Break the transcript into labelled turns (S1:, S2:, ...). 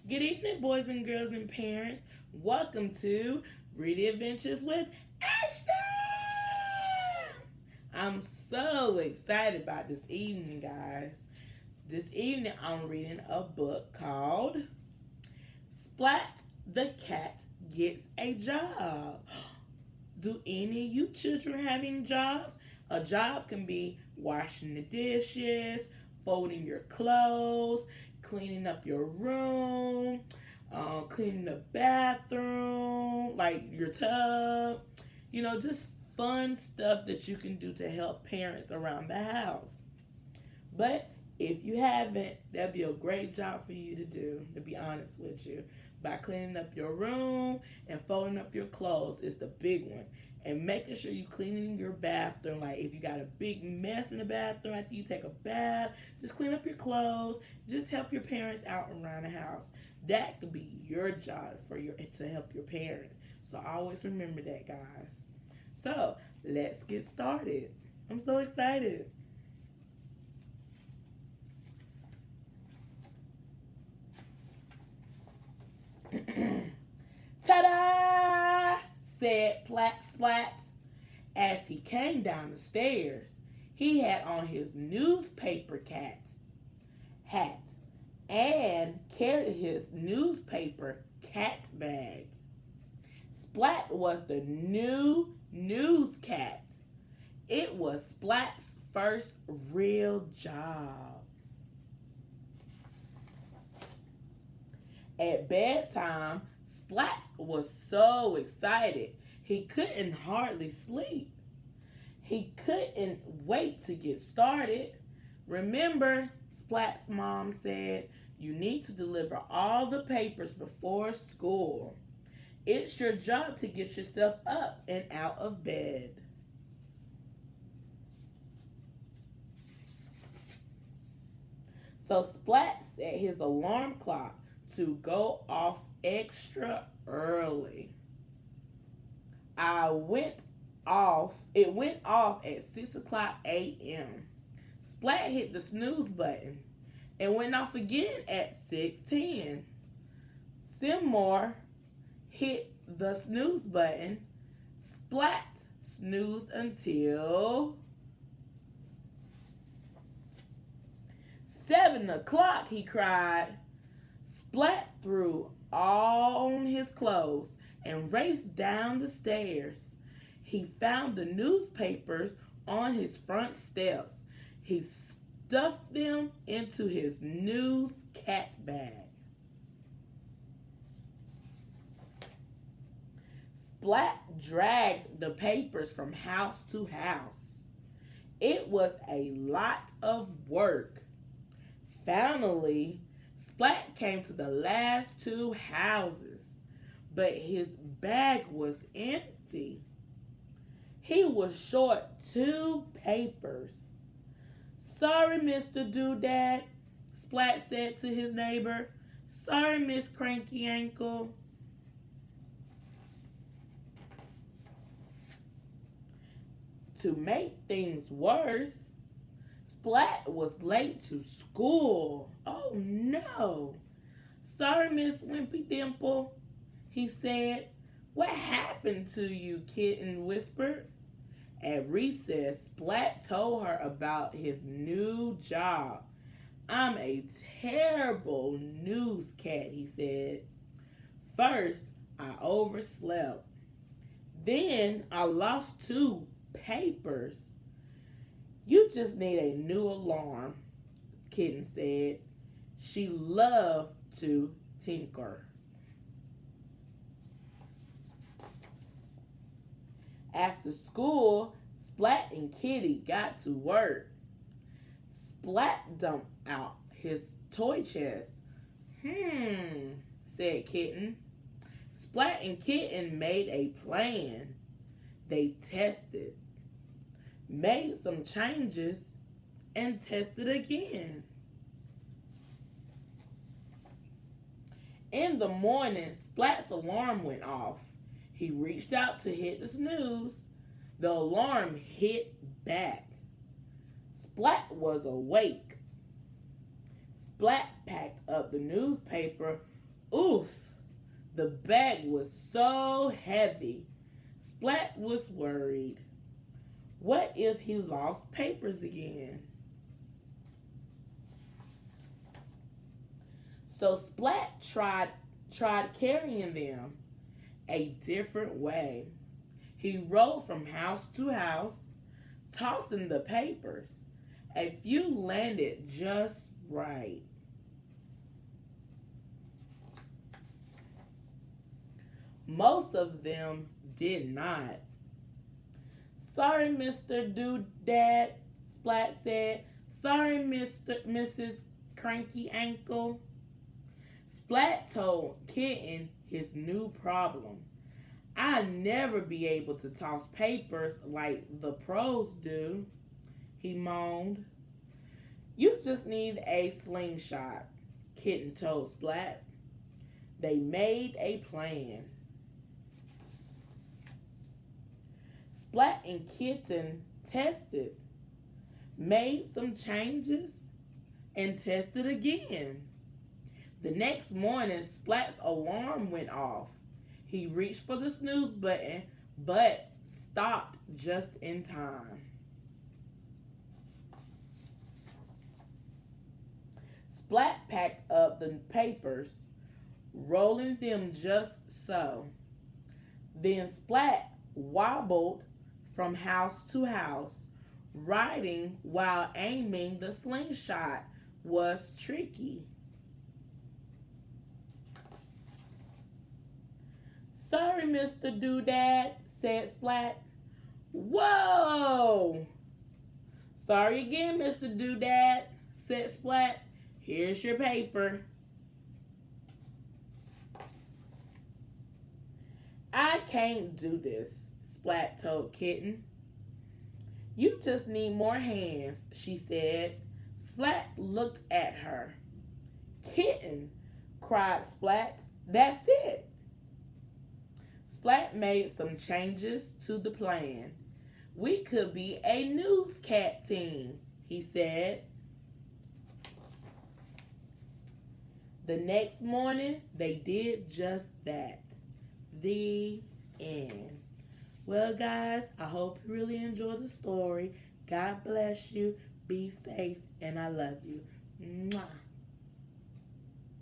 S1: Good evening, boys and girls and parents. Welcome to Reading Adventures with Ashton. I'm so excited about this evening, guys. This evening, I'm reading a book called Splat the Cat Gets a Job. Do any of you children have any jobs? A job can be washing the dishes, folding your clothes, cleaning up your room, cleaning the bathroom, like your tub. Just fun stuff that you can do to help parents around the house. But if you haven't, that'd be a great job for you to do, to be honest with you. By cleaning up your room and folding up your clothes is the big one. And making sure you cleaning your bathroom. Like if you got a big mess in the bathroom after you take a bath, just clean up your clothes. Just help your parents out around the house. That could be your job to help your parents. So always remember that, guys. So let's get started. I'm so excited. Ta-da! Said Splat as he came down the stairs. He had on his newspaper hat and carried his newspaper cat bag. Splat was the new news cat. It was Splat's first real job. At bedtime, Splat was so excited he couldn't hardly sleep. He couldn't wait to get started. Remember, Splat's mom said, you need to deliver all the papers before school. It's your job to get yourself up and out of bed. So Splat set his alarm clock to go off extra early. It went off at 6 o'clock a.m. Splat hit the snooze button and went off again at 6:10. Seymour hit the snooze button. Splat snoozed until 7 o'clock, he cried. Splat threw on his clothes and raced down the stairs. He found the newspapers on his front steps. He stuffed them into his news cat bag. Splat dragged the papers from house to house. It was a lot of work. Finally, Splat came to the last two houses, but his bag was empty. He was short 2 papers. Sorry, Mr. Doodad, Splat said to his neighbor. Sorry, Miss Cranky Ankle. To make things worse, Splat was late to school. Oh no. Sorry, Miss Wimpy Dimple, he said. What happened to you? Kitten whispered. At recess, Splat told her about his new job. I'm a terrible news cat, he said. First, I overslept. Then I lost 2 papers. You just need a new alarm, Kitten said. She loved to tinker. After school, Splat and Kitty got to work. Splat dumped out his toy chest. Said Kitten. Splat and Kitten made a plan. They tested, made some changes, and tested again. In the morning, Splat's alarm went off. He reached out to hit the snooze. The alarm hit back. Splat was awake. Splat packed up the newspaper Oof, the bag was so heavy. Splat was worried. What if he lost papers again? So Splat tried carrying them a different way. He rode from house to house, tossing the papers. A few landed just right. Most of them did not. Sorry, Mr. Doodad, Splat said. Sorry, Mrs. Cranky Ankle. Splat told Kitten his new problem. I'll never be able to toss papers like the pros do, he moaned. You just need a slingshot, Kitten told Splat. They made a plan. Splat and Kitten tested, made some changes, and tested again. The next morning, Splat's alarm went off. He reached for the snooze button, but stopped just in time. Splat packed up the papers, rolling them just so. Then Splat wobbled from house to house. Riding while aiming the slingshot was tricky. Sorry, Mr. Doodad, said Splat. Whoa! Sorry again, Mr. Doodad, said Splat. Here's your paper. I can't do this, Splat told Kitten. You just need more hands, she said. Splat looked at her. Kitten, cried Splat. That's it. Splat made some changes to the plan. We could be a newscat team, he said. The next morning, they did just that. The end. Well, guys, I hope you really enjoyed the story. God bless you. Be safe, and I love you. Mwah.